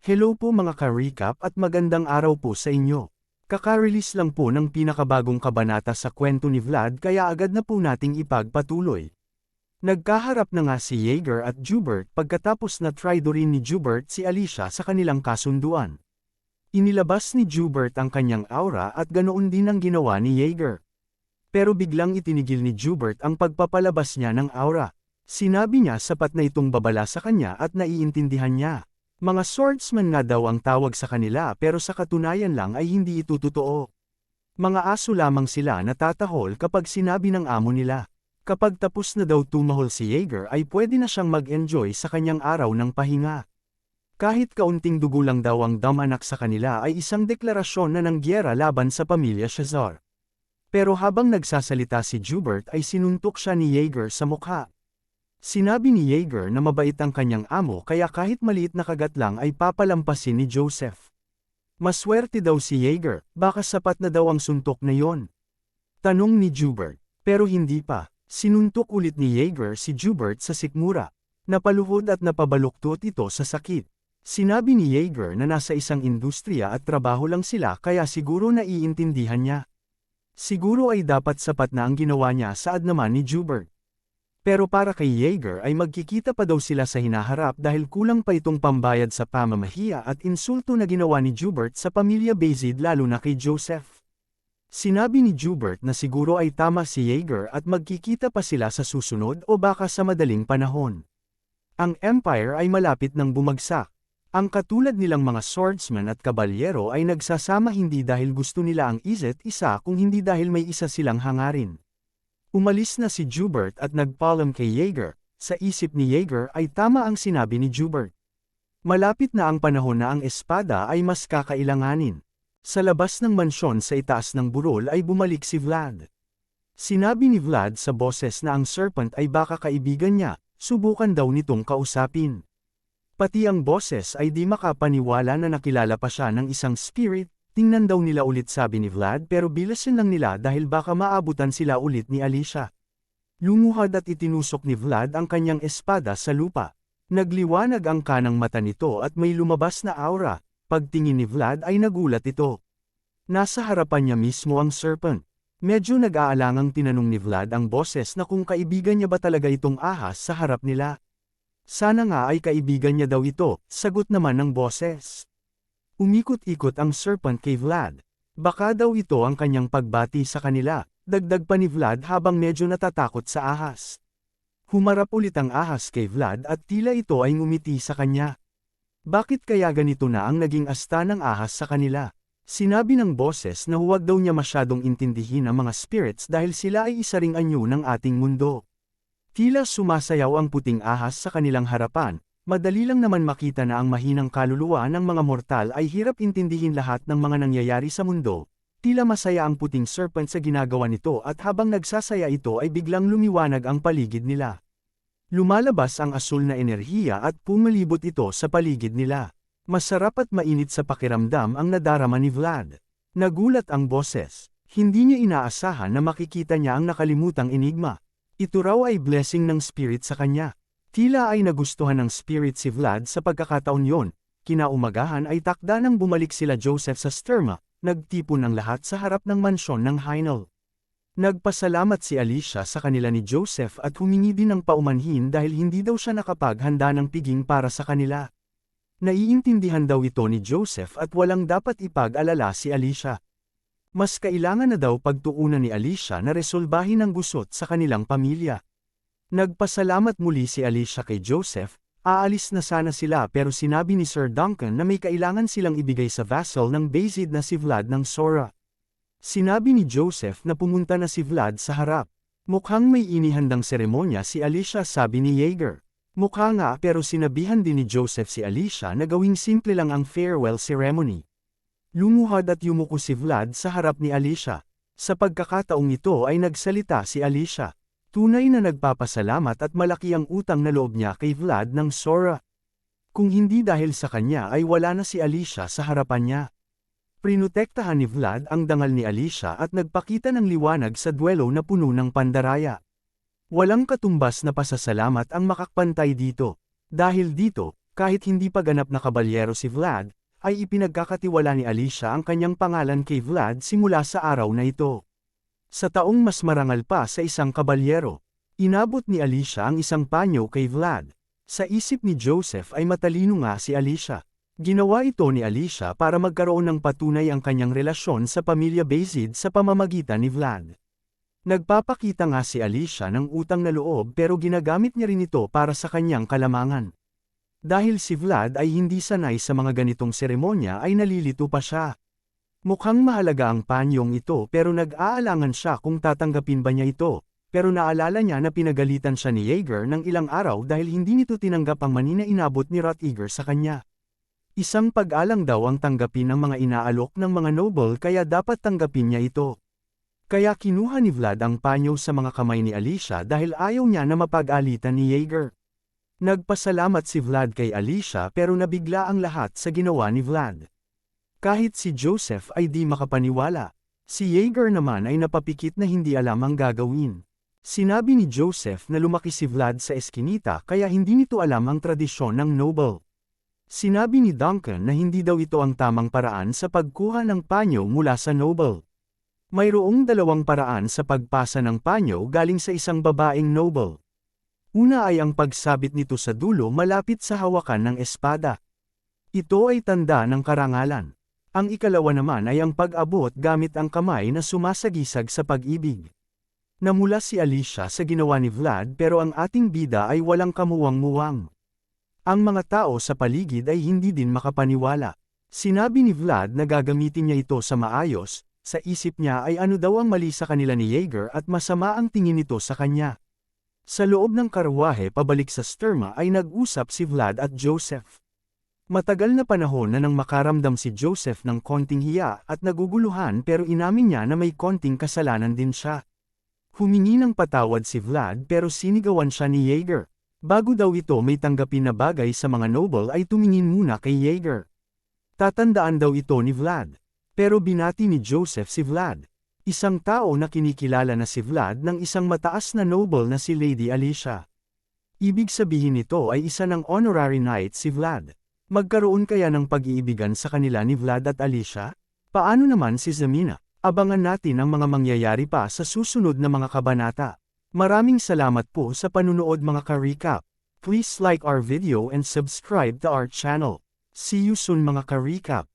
Hello po mga ka-recap at magandang araw po sa inyo. Kaka-release lang po ng pinakabagong kabanata sa kwento ni Vlad kaya agad na po nating ipagpatuloy. Nagkaharap na nga si Yeager at Jubert pagkatapos na traidorin ni Jubert si Alicia sa kanilang kasunduan. Inilabas ni Jubert ang kanyang aura at ganoon din ang ginawa ni Yeager. Pero biglang itinigil ni Jubert ang pagpapalabas niya ng aura. Sinabi niya sapat na itong babala sa kanya at naiintindihan niya. Mga swordsman nga daw ang tawag sa kanila pero sa katunayan lang ay hindi ito totoo. Mga aso lamang sila natatahol kapag sinabi ng amo nila. Kapag tapos na daw tumahol si Yeager ay pwede na siyang mag-enjoy sa kanyang araw ng pahinga. Kahit kaunting dugo lang daw ang damanak sa kanila ay isang deklarasyon na ng giyera laban sa pamilya Shazar. Pero habang nagsasalita si Jubert ay sinuntok siya ni Yeager sa mukha. Sinabi ni Yeager na mabait ang kanyang amo kaya kahit maliit na kagat lang ay papalampasin ni Joseph. Maswerte daw si Yeager, baka sapat na daw ang suntok na yon. Tanong ni Jubert, pero hindi pa. Sinuntok ulit ni Yeager si Jubert sa sikmura. Napaluhod at napabaluktot ito sa sakit. Sinabi ni Yeager na nasa isang industriya at trabaho lang sila kaya siguro naiintindihan niya. Siguro ay dapat sapat na ang ginawa niya saad naman ni Jubert. Pero para kay Yeager ay magkikita pa daw sila sa hinaharap dahil kulang pa itong pambayad sa pamamahiya at insulto na ginawa ni Jubert sa pamilya Bazid lalo na kay Joseph. Sinabi ni Jubert na siguro ay tama si Yeager at magkikita pa sila sa susunod o baka sa madaling panahon. Ang Empire ay malapit ng bumagsak. Ang katulad nilang mga swordsman at kabalyero ay nagsasama hindi dahil gusto nila ang isa't isa kung hindi dahil may isa silang hangarin. Umalis na si Jubert at nagpaalam kay Yeager. Sa isip ni Yeager ay tama ang sinabi ni Jubert. Malapit na ang panahon na ang espada ay mas kakailanganin. Sa labas ng mansyon sa itaas ng burol ay bumalik si Vlad. Sinabi ni Vlad sa boses na ang serpent ay baka kaibigan niya, subukan daw nitong kausapin. Pati ang boses ay di makapaniwala na nakilala pa siya ng isang spirit. Tingnan daw nila ulit sabi ni Vlad pero bilasin lang nila dahil baka maabutan sila ulit ni Alicia. Lumuhad at itinusok ni Vlad ang kanyang espada sa lupa. Nagliwanag ang kanang mata nito at may lumabas na aura. Pagtingin ni Vlad ay nagulat ito. Nasa harapan niya mismo ang serpent. Medyo nag-aalangang tinanong ni Vlad ang boses na kung kaibigan niya ba talaga itong ahas sa harap nila. Sana nga ay kaibigan niya daw ito, sagot naman ng boses. Umikot-ikot ang serpent kay Vlad. Baka daw ito ang kanyang pagbati sa kanila, dagdag pa ni Vlad habang medyo natatakot sa ahas. Humarap ulit ang ahas kay Vlad at tila ito ay ngumiti sa kanya. Bakit kaya ganito na ang naging asta ng ahas sa kanila? Sinabi ng boses na huwag daw niya masyadong intindihin ang mga spirits dahil sila ay isa ring anyo ng ating mundo. Tila sumasayaw ang puting ahas sa kanilang harapan. Madali lang naman makita na ang mahinang kaluluwa ng mga mortal ay hirap intindihin lahat ng mga nangyayari sa mundo. Tila masaya ang puting serpent sa ginagawa nito at habang nagsasaya ito ay biglang lumiwanag ang paligid nila. Lumalabas ang asul na enerhiya at pumalibot ito sa paligid nila. Masarap at mainit sa pakiramdam ang nadarama ni Vlad. Nagulat ang boses. Hindi niya inaasahan na makikita niya ang nakalimutang enigma. Ito raw ay blessing ng spirit sa kanya. Tila ay nagustuhan ng spirit si Vlad sa pagkakataon yon. Kinaumagahan ay takda nang bumalik sila Joseph sa Sterma, nagtipon ang lahat sa harap ng mansyon ng Heinel. Nagpasalamat si Alicia sa kanila ni Joseph at humingi din ng paumanhin dahil hindi daw siya nakapaghanda ng piging para sa kanila. Naiintindihan daw ito ni Joseph at walang dapat ipag-alala si Alicia. Mas kailangan na daw pagtuunan ni Alicia na resolbahin ang gusot sa kanilang pamilya. Nagpasalamat muli si Alicia kay Joseph, aalis na sana sila pero sinabi ni Sir Duncan na may kailangan silang ibigay sa vassal ng Bazid na si Vlad ng Sora. Sinabi ni Joseph na pumunta na si Vlad sa harap. Mukhang may inihandang seremonya si Alicia sabi ni Yeager. Mukha nga pero sinabihan din ni Joseph si Alicia na gawing simple lang ang farewell ceremony. Lumuhad at yumuko si Vlad sa harap ni Alicia. Sa pagkakataong ito ay nagsalita si Alicia. Tunay na nagpapasalamat at malaki ang utang na loob niya kay Vlad ng Sora. Kung hindi dahil sa kanya ay wala na si Alicia sa harapan niya. Prinotektahan ni Vlad ang dangal ni Alicia at nagpakita ng liwanag sa duelo na puno ng pandaraya. Walang katumbas na pasasalamat ang makakpantay dito. Dahil dito, Kahit hindi pa ganap na kabalyero si Vlad, ay ipinagkakatiwala ni Alicia ang kanyang pangalan kay Vlad simula sa araw na ito. Sa taong mas marangal pa sa isang kabalyero, inabot ni Alicia ang isang panyo kay Vlad. Sa isip ni Joseph ay matalino nga si Alicia. Ginawa ito ni Alicia para magkaroon ng patunay ang kanyang relasyon sa pamilya Bayzid sa pamamagitan ni Vlad. Nagpapakita nga si Alicia ng utang na loob pero ginagamit niya rin ito para sa kanyang kalamangan. Dahil si Vlad ay hindi sanay sa mga ganitong seremonya ay nalilito pa siya. Mukhang mahalaga ang panyong ito pero nag-aalangan siya kung tatanggapin ba niya ito, pero naalala niya na pinagalitan siya ni Yeager ng ilang araw dahil hindi nito tinanggap ang mani na inabot ni Rottiger sa kanya. Isang pag-alang daw ang tanggapin ng mga inaalok ng mga noble kaya dapat tanggapin niya ito. Kaya kinuha ni Vlad ang panyo sa mga kamay ni Alicia dahil ayaw niya na mapag-alitan ni Yeager. Nagpasalamat si Vlad kay Alicia pero nabigla ang lahat sa ginawa ni Vlad. Kahit si Joseph ay di makapaniwala, si Yeager naman ay napapikit na hindi alam ang gagawin. Sinabi ni Joseph na lumaki si Vlad sa eskinita kaya hindi nito alam ang tradisyon ng noble. Sinabi ni Duncan na hindi daw ito ang tamang paraan sa pagkuha ng panyo mula sa noble. Mayroong dalawang paraan sa pagpasa ng panyo galing sa isang babaeng noble. Una ay ang pagsabit nito sa dulo malapit sa hawakan ng espada. Ito ay tanda ng karangalan. Ang ikalawa naman ay ang pag-abot gamit ang kamay na sumasagisag sa pag-ibig. Namula si Alicia sa ginawa ni Vlad pero ang ating bida ay walang kamuwang-muwang. Ang mga tao sa paligid ay hindi din makapaniwala. Sinabi ni Vlad na gagamitin niya ito sa maayos, sa isip niya ay ano daw ang mali sa kanila ni Yeager at masama ang tingin nito sa kanya. Sa loob ng karwahe pabalik sa Sturma ay nag-usap si Vlad at Joseph. Matagal na panahon na nang makaramdam si Joseph ng konting hiya at naguguluhan pero inamin niya na may konting kasalanan din siya. Humingi ng patawad si Vlad pero sinigawan siya ni Yeager. Bago daw ito may tanggapin na bagay sa mga noble ay tumingin muna kay Yeager. Tatandaan daw ito ni Vlad. Pero binati ni Joseph si Vlad. Isang tao na kinikilala na si Vlad ng isang mataas na noble na si Lady Alicia. Ibig sabihin nito ay isa ng honorary knight si Vlad. Magkaroon kaya ng pag-iibigan sa kanila ni Vlad at Alicia? Paano naman si Zemina? Abangan natin ang mga mangyayari pa sa susunod na mga kabanata. Maraming salamat po sa panunood mga ka-recap. Please like our video and subscribe to our channel. See you soon mga ka-recap.